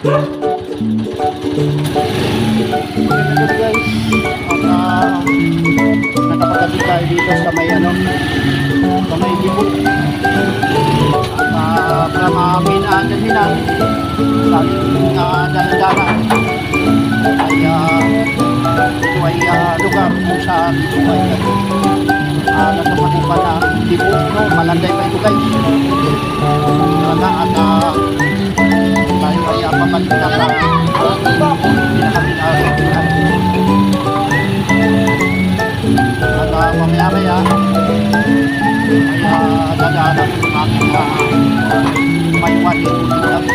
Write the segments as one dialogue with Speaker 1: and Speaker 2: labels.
Speaker 1: Good guys, nakapagabi tayo dito sa may sa may Dibog. From Minang sa ating dalan-dalan ay ito ay lugar kung saan ito ay nasa patupan na Dibog, no? Malanday pa ito guys. At tayo ay pabalik na at mamaya-maya ay dadaanan ng ating may wali ulit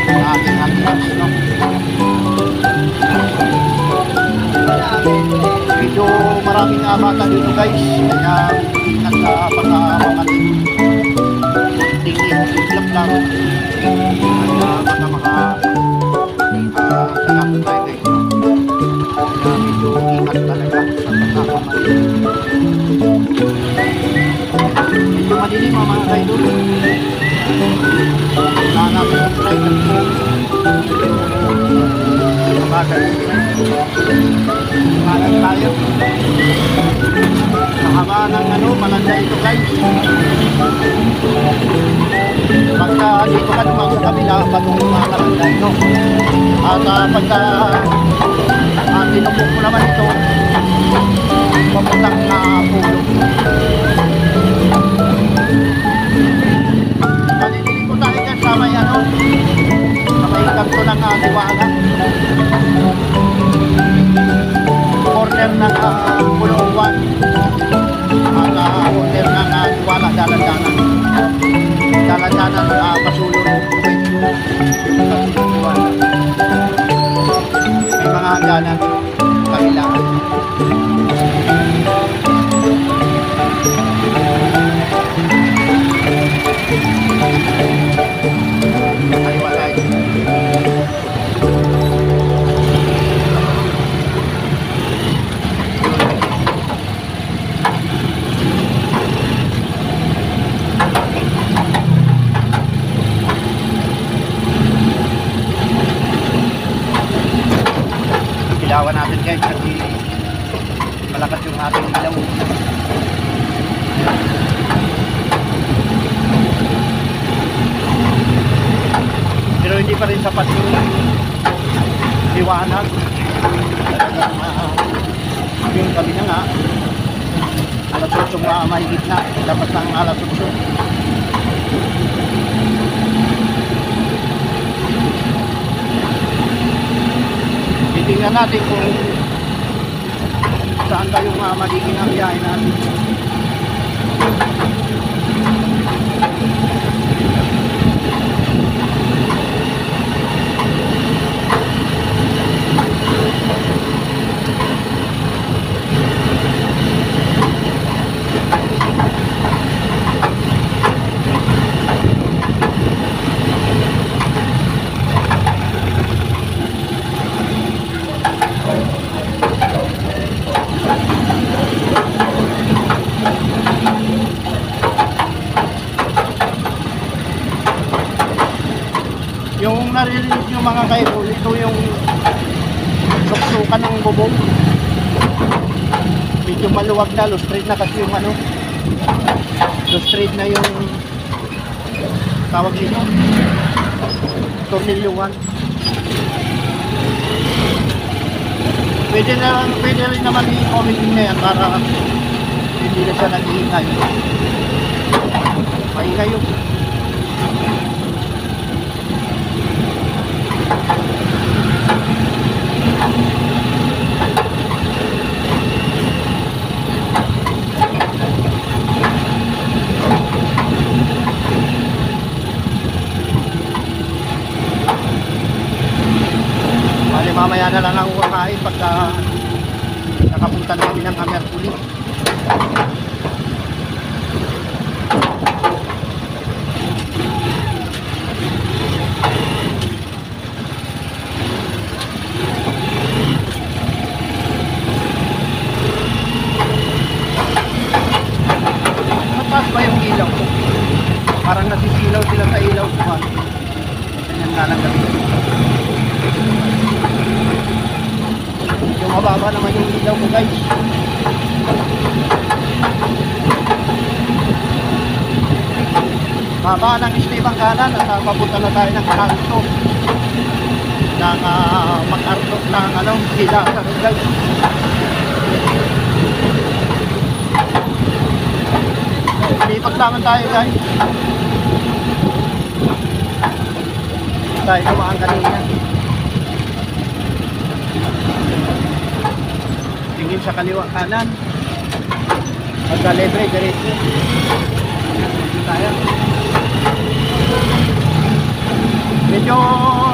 Speaker 1: ang ating ambulance, no? Medyo maraming bata dito guys, kaya ingat sa pagkakamaling tingin, itlap lang at baka salakot tayo guys, no? Kaya medyo ingat talaga sa pagkakamaling. Medyo madilim mga kaidol. Natin ang rider bagal malang tayo mahaba ng malanda ito guys. Pagka dito ka naman sa kabila patungin mga malanda ito at pagka tinupok mo naman ito papuntang na pulo. Nalilili ko tayo dyan sa may sa may kanto ng Diwala, corner ng Puluwan at corner ng Diwala, dalan-danan Pasulong Diwala. May mga hangganan kabilaan. Ilawan natin guys kasi malakas yung ating ilaw. Pero hindi pa rin sapat yung liwanag. Talagang yung gabi na nga alas 8 mahigit na, dapat ng alas 8. Titingnan natin kung saan tayo magiging ang biyahe natin. Yung naririnig nyo mga kaibol, ito yung suksukan ng bubong. Medyo maluwag na, low straight na kasi yung low straight na yung tawag nito, tornilyuhan. Pwede rin naman i-commenting na yan para hindi na siya nag-iingay. Maingay yun. Mamaya na lang ako kakain pagka nakapunta na kami ng Amerculi. Mataas ba yung ilaw ko? Parang nasisilaw sila sa ilaw ko. Ganyan nga lang gabi. Napakababa naman yung ilaw ko guys. Baba ng Esteban kanan at papunta na tayo ng kanto ng MacArthur ng Hila sa guys. Lipat naman tayo guys. Tayo dumaan kanina. Tingin sa kaliwa kanan. Pagka libre, diretso. Tayo. Medyo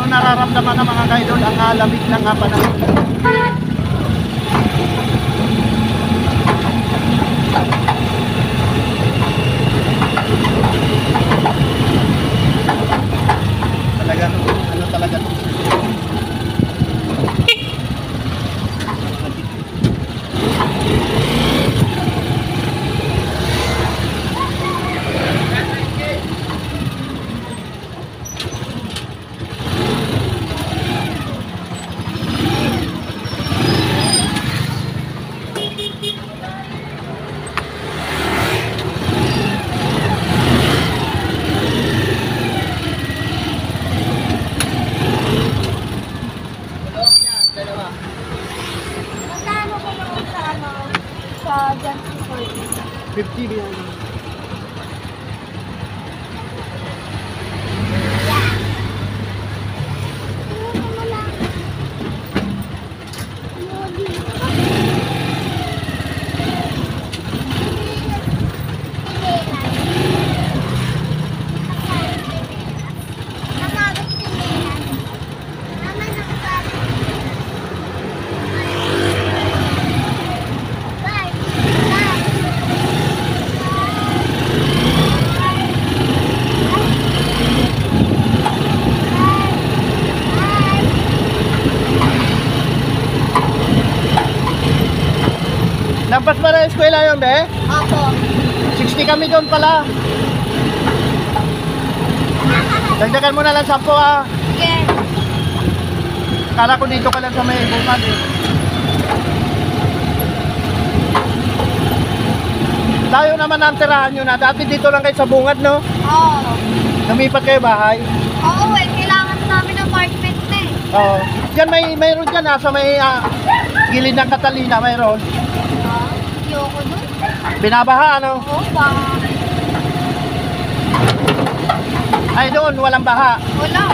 Speaker 1: nararamdaman ng mga kaidol ang lamig ng panahon. Talagang ano talaga ito.
Speaker 2: Magkano ko naman sa sa Jansi 40?
Speaker 1: 50 yan. Lampas pa na eskwela yun, be?
Speaker 2: Opo.
Speaker 1: 60 kami doon pala. Dagdagan mo na lang 10 ah.
Speaker 2: Sige.
Speaker 1: Kala ko dito ka lang sa may bungad eh. Tayo naman ang tirahan nyo na. Dati dito lang kayo sa bungad, no?
Speaker 2: Oo.
Speaker 1: Lumipat kayo bahay.
Speaker 2: Oo eh. Kailangan namin ng apartment na eh.
Speaker 1: Oo. Diyan mayroon dyan sa may gilid ng Catalina mayroon.
Speaker 2: Ayoko dun.
Speaker 1: Binabaha, ano?
Speaker 2: Oo ba?
Speaker 1: Ay doon, walang baha.
Speaker 2: Wala.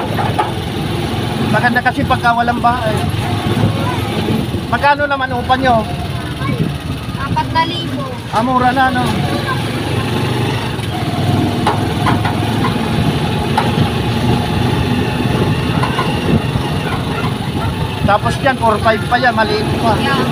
Speaker 1: Maganda kasi pagka walang baha eh. Magkano naman upan nyo?
Speaker 2: 4,000.
Speaker 1: Mura na, no? Tapos dyan, 4-5 pa yan, maliit pa.
Speaker 2: Yeah.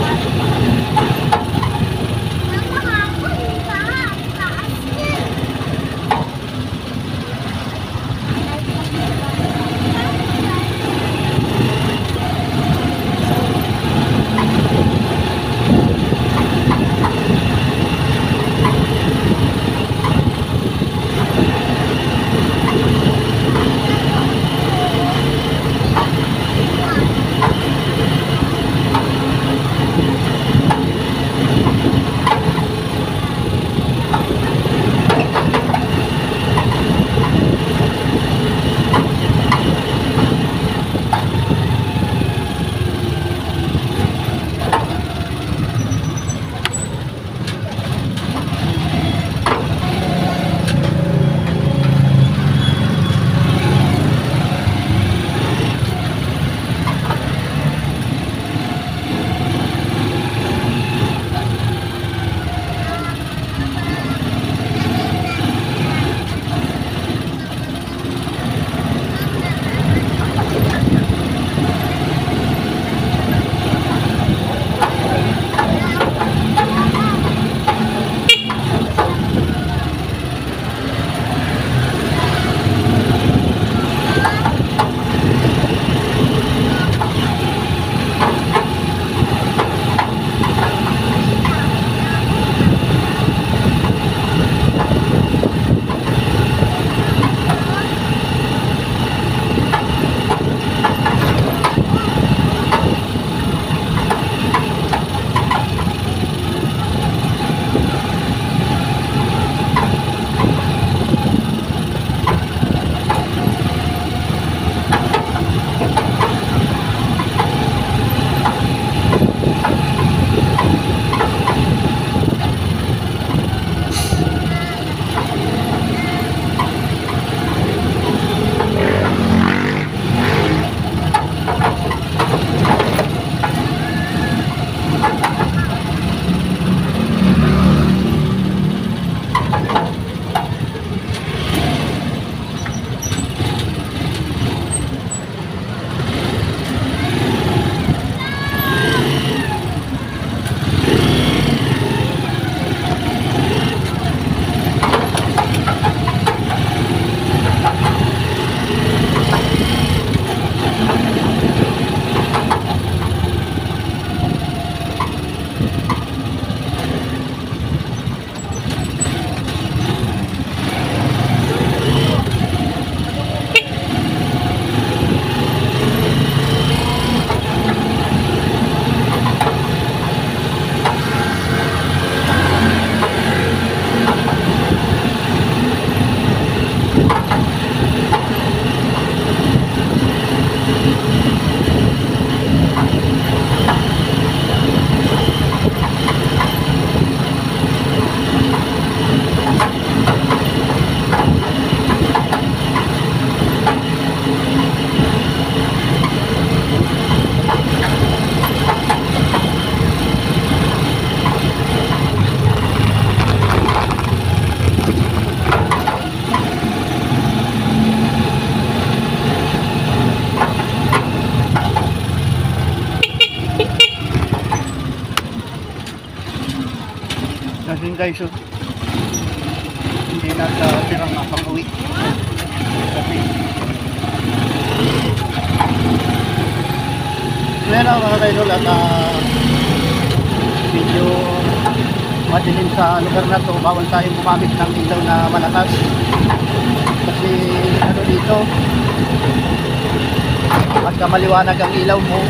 Speaker 1: Nasin guys, oh. Hindi na sa tirang makauwi. Kasi meron mga kaidol at medyo madilim sa lugar na to. Bawal tayong gumamit ng ilaw na malakas. Kasi ano dito, pagka maliwanag ang ilaw mo,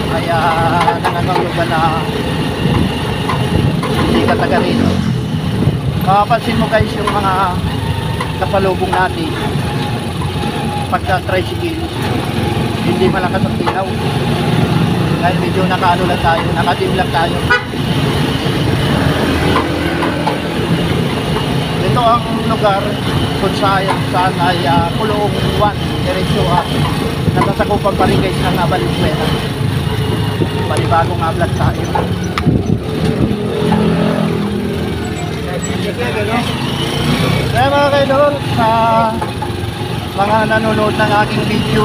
Speaker 1: kaya nangangulugan na hindi ka taga rito. Mapapansin mo guys yung mga kasalubong natin pagka tricycle, hindi malakas ang ilaw dahil medyo nakaano lang tayo, nakadim lang tayo. Ito ang lugar kung saan ay Kulong 1 diretso at nasasakupan pa rin guys ng Valenzuela. Panibagong vlog tayo. Kaya mga kaidol, sa mga nanonood ng aking video,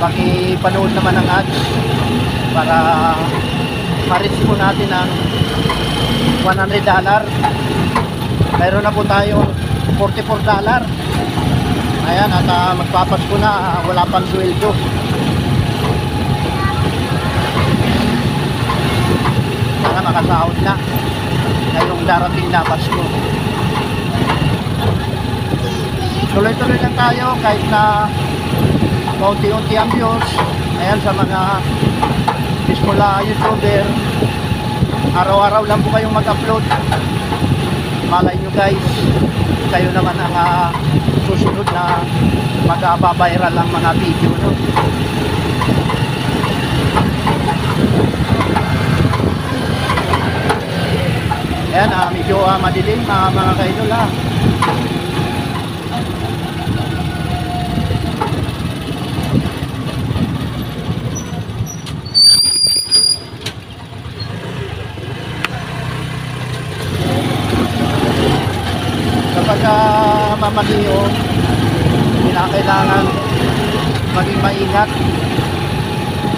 Speaker 1: pakipanood naman ang ads para ma-reach po natin ang $100. Mayroon na po tayo $44. Ayan, at magpapasko na, wala pang sweldo. Sana makasahod na ngayong darating na Pasko. Tuloy-tuloy lang tayo kahit na kaunti-unti ang views. Ayan, sa mga Bismola YouTuber, araw-araw lang po kayong mag-upload. Malay nyo guys, kayo naman ang susunod na mag-viral ang mga video, no? Ayan, medyo madilim mga kaidol ha. Kapag mamaliho, kailangan maging maingat,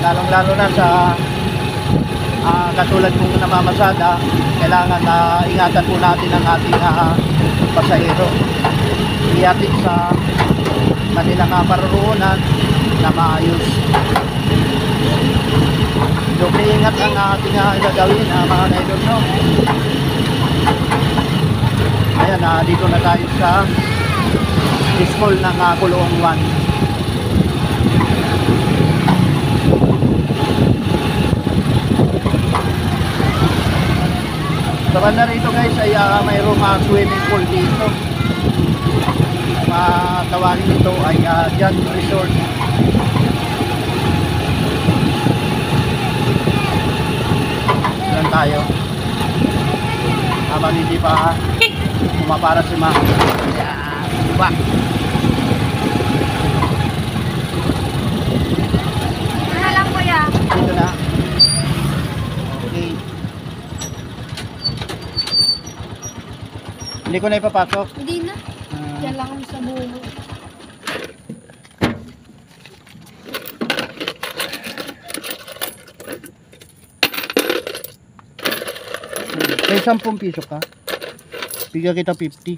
Speaker 1: lalong-lalo na sa katulad kong namamasada. Kailangan ingatan po natin ang ating pasahero, iatid sa kanilang paruroonan na maayos. Doble ingat ang ating gagawin mga kaidol, no? Ayan, dito na tayo sa school ng Kulong 1. Sa banda rito guys ay mayroong swimming pool dito. Tawagin ito ay Jan Resort. Diyan tayo. Habang hindi pa pumapara si Ma. Diba?
Speaker 2: Ano na lang kuya?
Speaker 1: Dito na. Okay. Hindi ko na ipapasok.
Speaker 2: Hindi na. Yan lang kami sa buho.
Speaker 1: May 10 piso ka. Bigyan kita 50.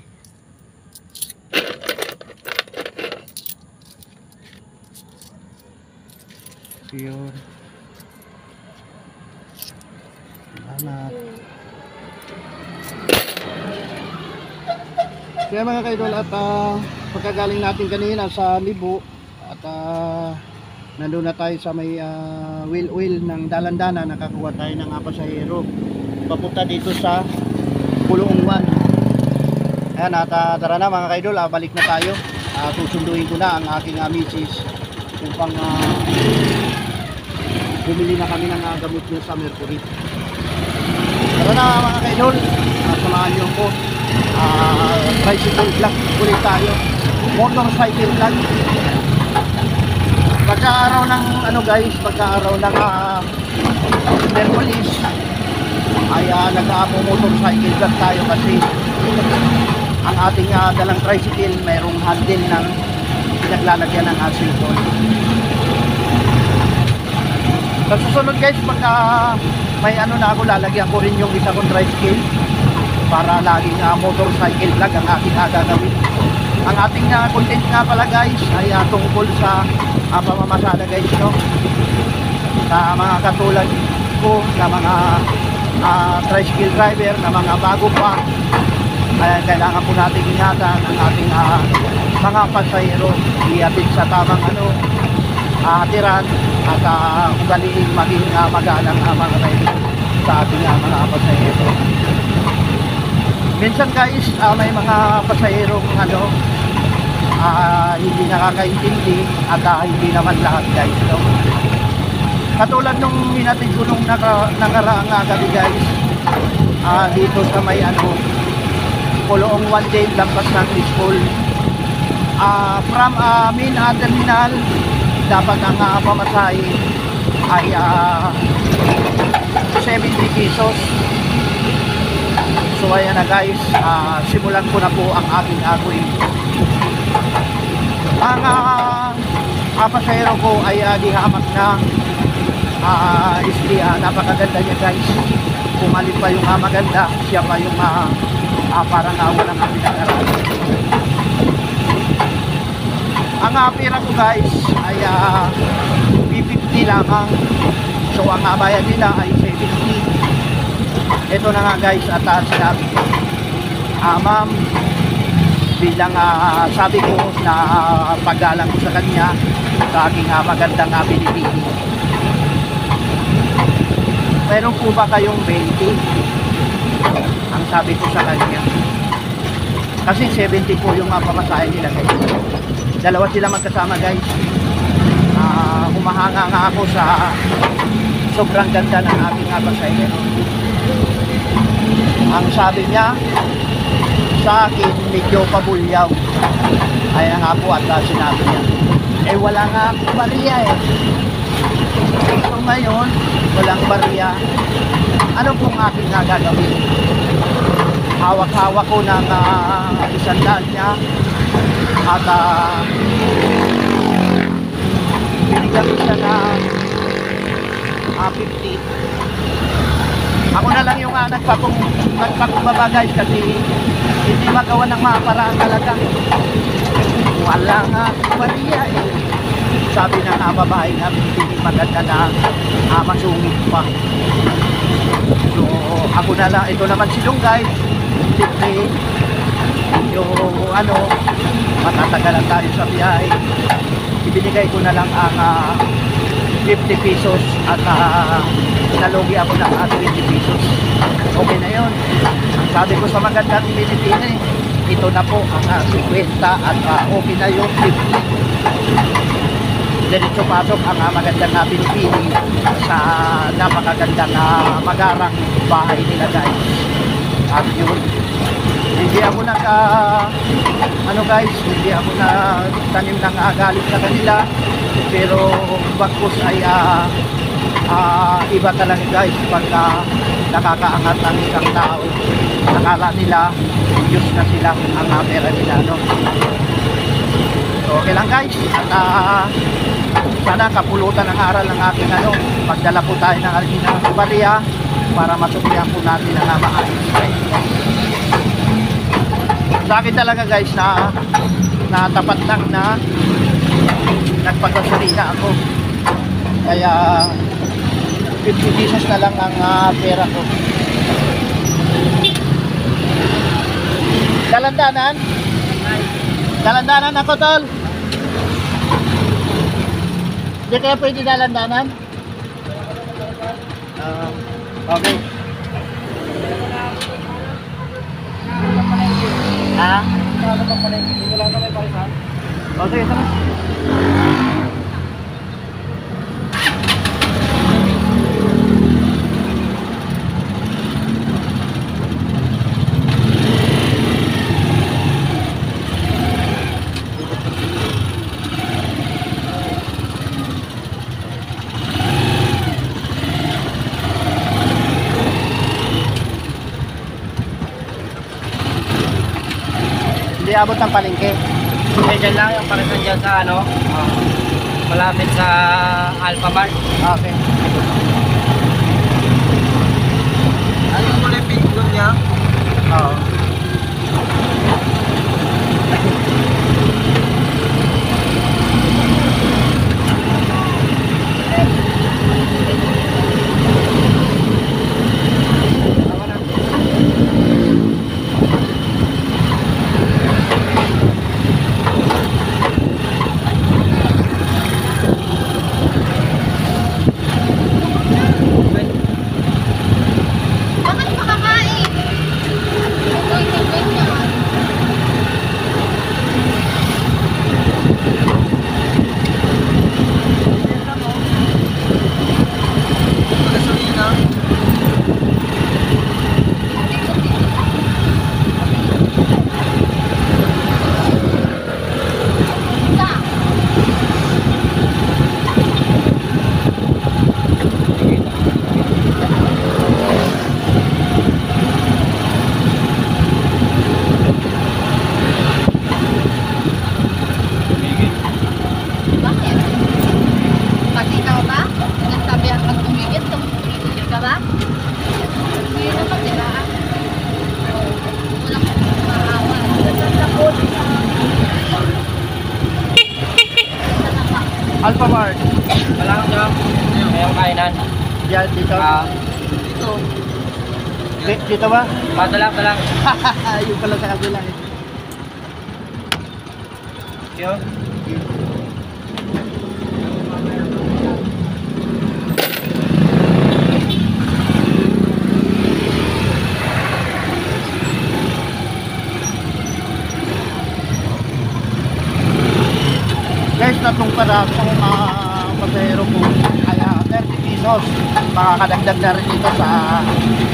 Speaker 1: Yun. na. Kaya mga kaidol, at pagkagaling natin kanina sa Libo at nandun na tayo sa may wheel ng Dalandana, nakakuha tayo ng pasahero papunta dito sa Pulong 1. Ayan, at tara na mga kaidol, balik na tayo. Susunduin ko na ang aking misis upang bumili na kami ng gamot niya sa Mercury. Tara na mga kaidol, samahan niyo ko. Tricycle vlog ulit tayo, motorcycle vlog. Pagka-araw ng pagka-araw ng Merkulis ay nag-motorcycle vlog tayo kasi ang ating dalang tricycle mayroong handle ng pinaglalagyan ng acetone. Sa susunod guys, pagka may na ako, lalagyan ko rin yung isa kong tricycle para laging motorcycle vlog ang ating gagawin. Ang ating content nga pala guys ay tungkol sa pamamasada guys, no? Sa mga katulad ko na mga tricycle driver na mga bago pa, ay kailangan po natin ingatan ang ating mga pasahero, iatid sa tamang atiran at ugaliin maging magalang mga driver sa ating mga pasahero. Minsan guys, may mga pasaherong hindi nakakaintindi at hindi naman lahat guys, no? Katulad nung hinatid ko nung nakaraang gabi guys, dito sa may Pulong 1 day lampas ng school. From main terminal, dapat ang pamasahe ay 70 pesos. So ayan na guys, simulan ko na po ang aking gagawin. Ang pasahero ko ay dihamak na napakaganda niya guys. Kung alin pa yung maganda, siya pa yung parang walang pinag-aralan. Ang pera ko guys ay P50 lamang. So ang bayad nila ay 70. Ito na nga guys, at sinabi ko, ma'am, bilang sabi ko na paggalang ko sa kanya sa aking magandang binibili, meron po ba kayong 20? Ang sabi ko sa kanya, kasi 70 po yung pamasahe nila guys. Dalawa sila magkasama guys. Humahanga nga ako sa sobrang ganda ng aking pasahero. Ang sabi niya sa akin, medyo pabulyaw. Ayan nga po, at sinabi niya, wala nga bariya So ngayon, walang bariya. Ano pong aking gagawin? Hawak-hawak ko ng 100 niya at binigyan ko siya ng 50. Ako na lang yung nagpakumbaba guys, kasi hindi magawa ng mga paraan talaga. Wala nga bariya Sabi ng babae na hindi maganda na masungit pa. So ako na lang, ito naman silong guys. Siyempre yung matatagalan tayo sa biyahe. Ibinigay ko na lang ang 50 pesos at nalugi ako ng 20 pesos. Okay na yun. Ang sabi ko sa magandang Pilipino, ito na po ang 50 at okay na yung 50. Diretso pasok ang magandang pinipili sa napakagandang magarang bahay nila guys. At yun, hindi ako hindi ako tanim ng galit sa kanila, pero bagkus ay iba talaga guys pagka nakakaangat ng isang tao. Nakala nila Diyos na sila ang pera nila, no? So okay lang guys, at sana kapulutan ang aral ng aking pagdala po tayo ng Alginang Bariya para masuklihan po natin ang maayos guys. Sa akin talaga guys na tapat lang na nagpagkasalina ako. Kaya 50 pesos na lang ang pera ko. Dalandanan? Dalandanan ako, tol. Hindi kaya pwede dalandanan? Okay. Ha? Okay, ito na. Hindi abot ng palengke.
Speaker 3: Okay, dyan lang yung parisan dyan sa ano, malapit sa Alpha Mart.
Speaker 1: Okay.
Speaker 3: Ano yung muli pinggol niya?
Speaker 1: Oo.
Speaker 2: Bakit makakain? Uy, tingin niya.
Speaker 3: Gasolina.
Speaker 2: Isa. Bakit? Pagkikaw ba? Nagsabihan pag tumigil, tumigil ka ba? Hindi naman, di ba? Walang maawa.
Speaker 1: Alpha Mart.
Speaker 3: Wala kang job. Ngayong kainan.
Speaker 1: Yan, dito.
Speaker 3: Dito.
Speaker 1: Dito ba?
Speaker 3: Dalang.
Speaker 1: Yung pala sa kabila eh.
Speaker 3: Yun.
Speaker 1: Guys, tatlong parasong pasahero po. Kaya 30 pesos. Makakadagdag na rin ito sa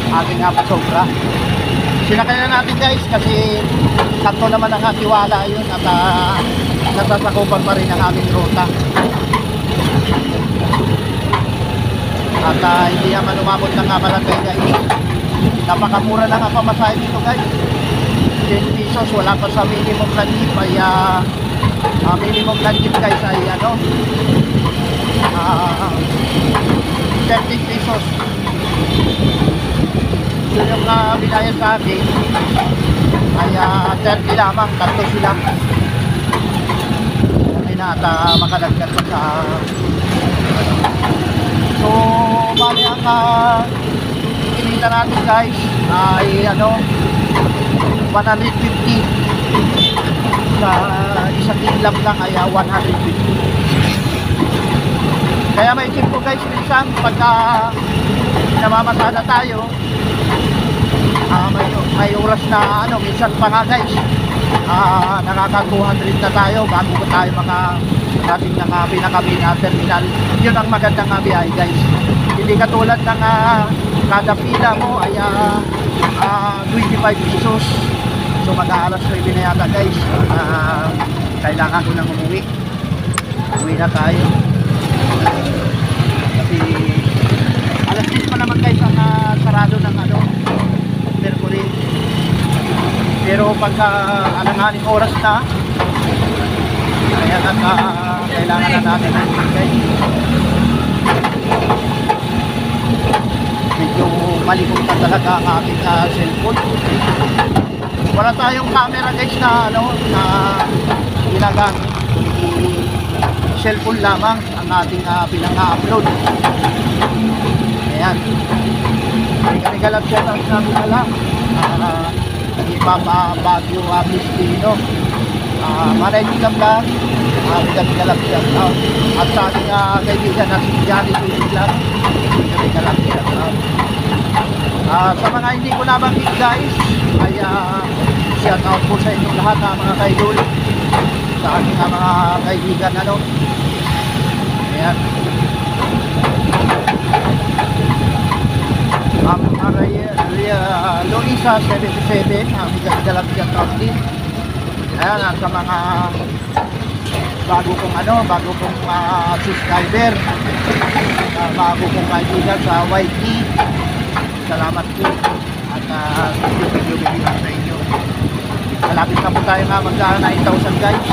Speaker 1: ating pasobra. Sinakay na natin guys kasi tatlo naman ang tiwala yun at nasasakupan pa rin ang aming ruta. At hindi naman umabot ng kamalagay guys. Napakamura lang ang pamasahe dito guys. 10 pesos, wala pa sa minimum landing. Kaya minimum landing guys ay 13 pesos. Yun yung binayad sa akin ay 30 lamang, tatlo sila. Hindi na at makadagdag pa sa so bali ang kinita natin guys ay 150 sa isang iglap lang ay 150. Kaya may tip ko guys minsan pagka namamasada tayo may oras na minsan pa nga guys nakaka 200 na tayo bago pa tayo makarating ng pinaka terminal. Yun ang magandang biyahe guys, hindi katulad ng kada pila mo ay 25 pesos. So mag-aalas 9 na yata guys, kailangan ko nang umuwi na tayo kasi alas 10 pa naman guys ang sarado ng Mercury. Pero pagka alanganing oras na kaya kailangan na natin guys. Medyo malikot na talaga ang ating cellphone. Wala tayong camera guys na ginagamit. Cellphone lamang ang ating pinang-upload. Ayan. Kanigalag siya ng sabi na lang. Ipapabagyo Agustino. Manay Tika Vlog. Kanigalag siya. At sa ating kaibigan na si Johnny Vlog. Kanigalag siya. Sa mga hindi ko nabanggit guys, ay shout out po sa inyong lahat mga kaidol. Sa ating mga kaibigan ano. Ayan. Luisa 77, kanigalag siya County. Ayan, sa mga bago kong subscriber, bago kong kaibigan sa YT, salamat po at video lang sa inyo. Malapit na po tayo na magdaan na 9,000 guys.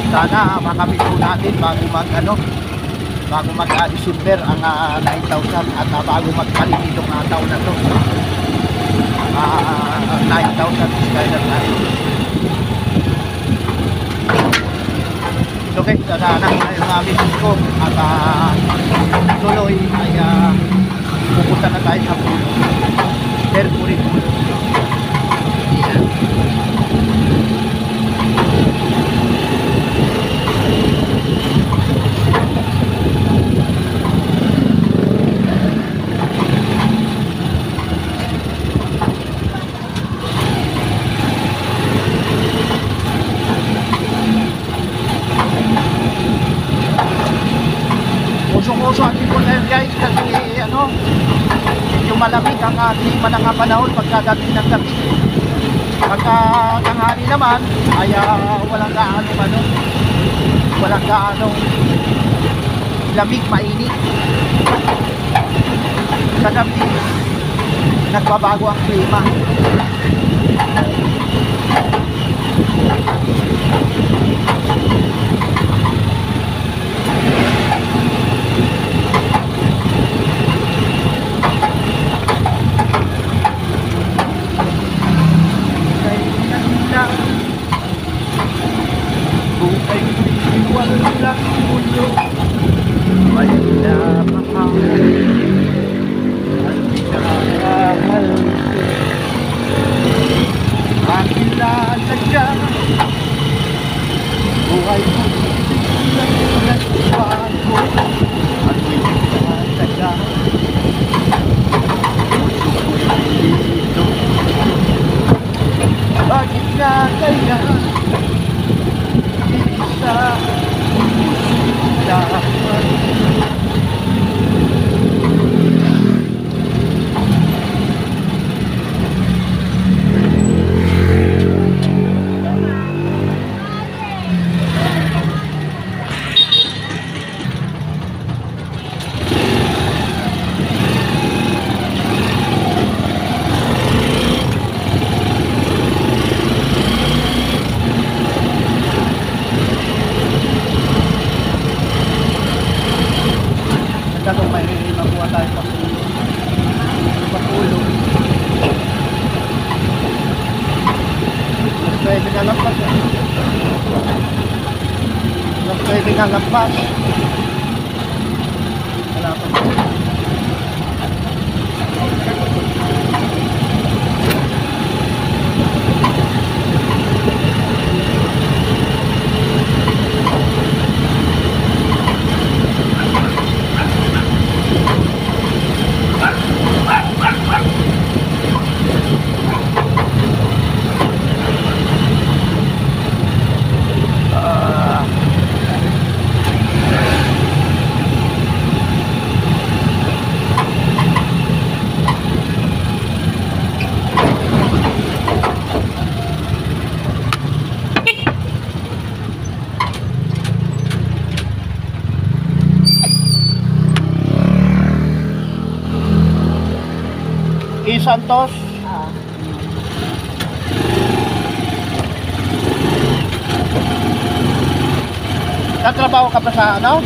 Speaker 1: Sana makamit po natin bago mag-December ang 9,000 at bago magpalit itong taon na to. 9,000 subscriber tayo. So guys, dadaanan ko na yung misis ko at tuloy ay pupunta na tayo sa pulo. Mercury pulo. Usong-uso ang tipon na yun guys kasi medyo malamig ang klima ng panahon pagkadating ng gabi. Pagka tanghali naman ay walang gaano lamig, mainit. Sa gabi nagbabago ang klima. Walang mundo ay napakahal at ikakahal aking lalagya buhay ko nagbago at ikakahalaga dito bakit nga kaya isa kung may makuha tayo papulo. Mas pwede na lampas. Mas pwede na lampas. Wala pa. Santos. Tatrabaho ka pa sa ano?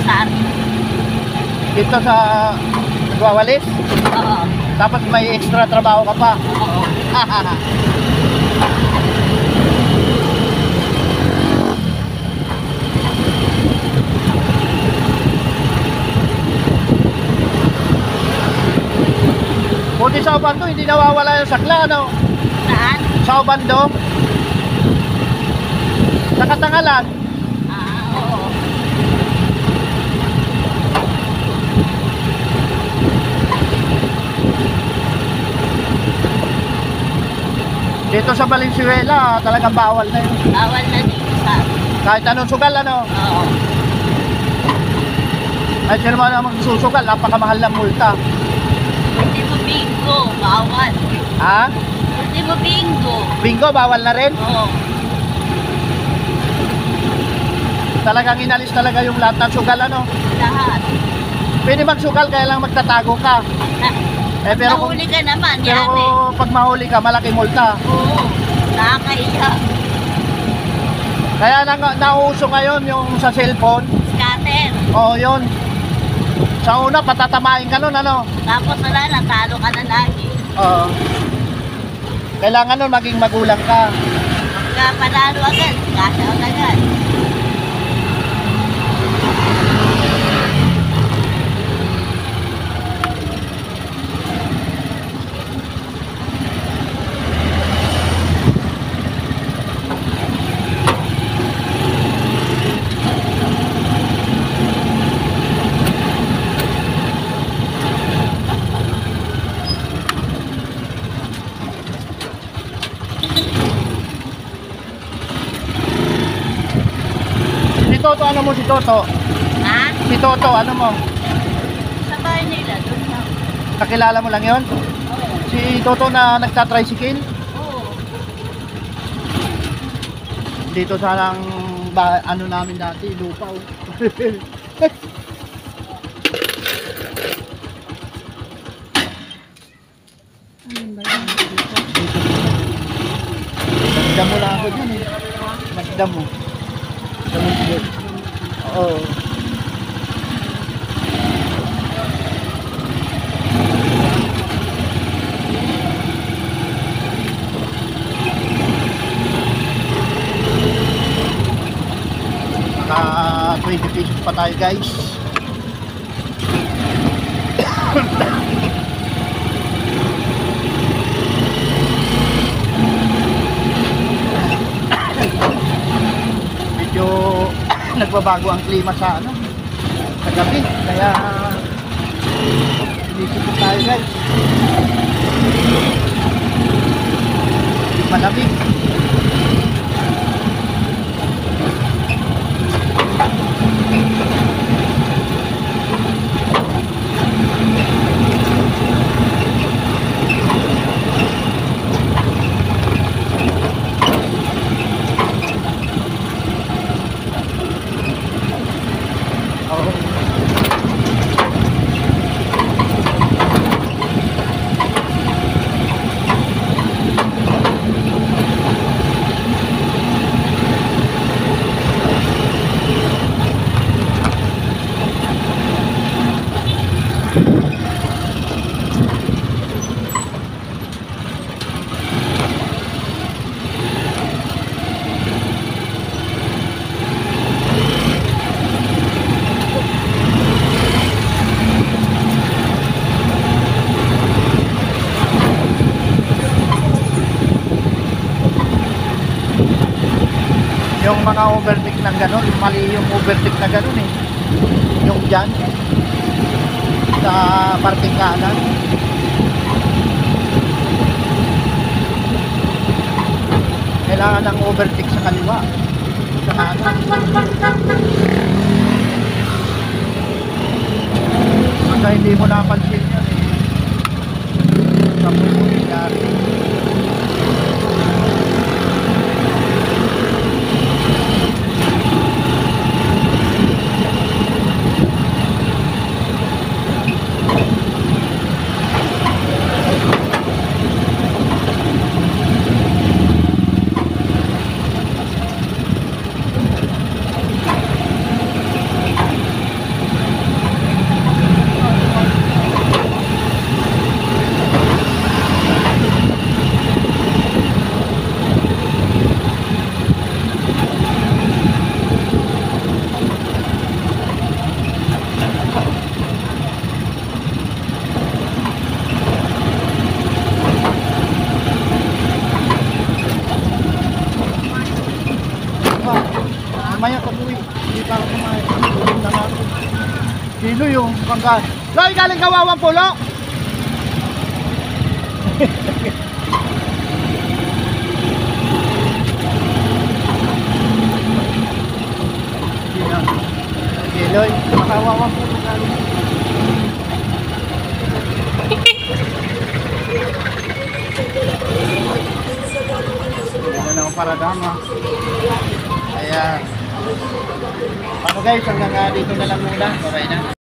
Speaker 2: Saan?
Speaker 1: Dito sa Guawalis?
Speaker 2: Oo.
Speaker 1: Tapos may extra trabaho ka pa?
Speaker 2: Oo.
Speaker 1: Pati sa Obando, hindi nawawala yung sakla, ano?
Speaker 2: Saan?
Speaker 1: Sa Obando. Sa Katangalan.
Speaker 2: Oo.
Speaker 1: Dito sa Valenzuela, talagang bawal na yun.
Speaker 2: Bawal na dito sa...
Speaker 1: Kahit anong sugal, ano?
Speaker 2: Oo.
Speaker 1: Ay, sino man ang magsusugal, napakamahal ng multa.
Speaker 2: Ultimo bingo, bawal.
Speaker 1: Ha?
Speaker 2: Ultimo bingo.
Speaker 1: Bingo, bawal na rin?
Speaker 2: Oo.
Speaker 1: Talagang inalis talaga yung lahat ng sugal, ano?
Speaker 2: Lahat.
Speaker 1: Pwede magsugal, kaya lang magtatago ka. Pero kung,
Speaker 2: Nahuli ka naman,
Speaker 1: pero
Speaker 2: yan
Speaker 1: kung pag mahuli ka, malaki multa.
Speaker 2: Oo. Nakakaiya.
Speaker 1: Kaya nauso ngayon yung sa cellphone.
Speaker 2: Scatter.
Speaker 1: Oo, yun. Sa una, patatamain ka nun, ano?
Speaker 2: Tapos wala na, talo ka na lagi.
Speaker 1: Oo. Kailangan nun maging magulang ka.
Speaker 2: Pagka panalo agad, cash out agad.
Speaker 1: Si Toto, ano mo si Toto?
Speaker 2: Ha?
Speaker 1: Si Toto, ano mo?
Speaker 2: Sa bahay nila, doon na.
Speaker 1: Kakilala mo lang yon?
Speaker 2: Oo.
Speaker 1: Si Toto na nagtatricycle?
Speaker 2: Oo.
Speaker 1: Dito sa ano namin dati, lupa. Oh. Nagdamo lang ako dyan eh. Nagdamo. Oo. Naka 20 pesos pa tayo guys. Medyo nagbabago ang klima sa ano, sa gabi, kaya inisipin tayo guys. Malamig. Yung mga overtake ng gano'n, mali yung overtake na gano'n eh. Yung dyan, sa parting kanan. Kailangan ng overtake sa kaliwa. Sa kanan. Basta hindi mo napansin yan eh. Sa puso yan. Iloy yung kangga. Loy, galing Kawawang Pulo. Iloy, Kawawang Pulo galing. Wala na akong paradama. Kaya, ano guys, hanggang dito na lang muna. Bye-bye na.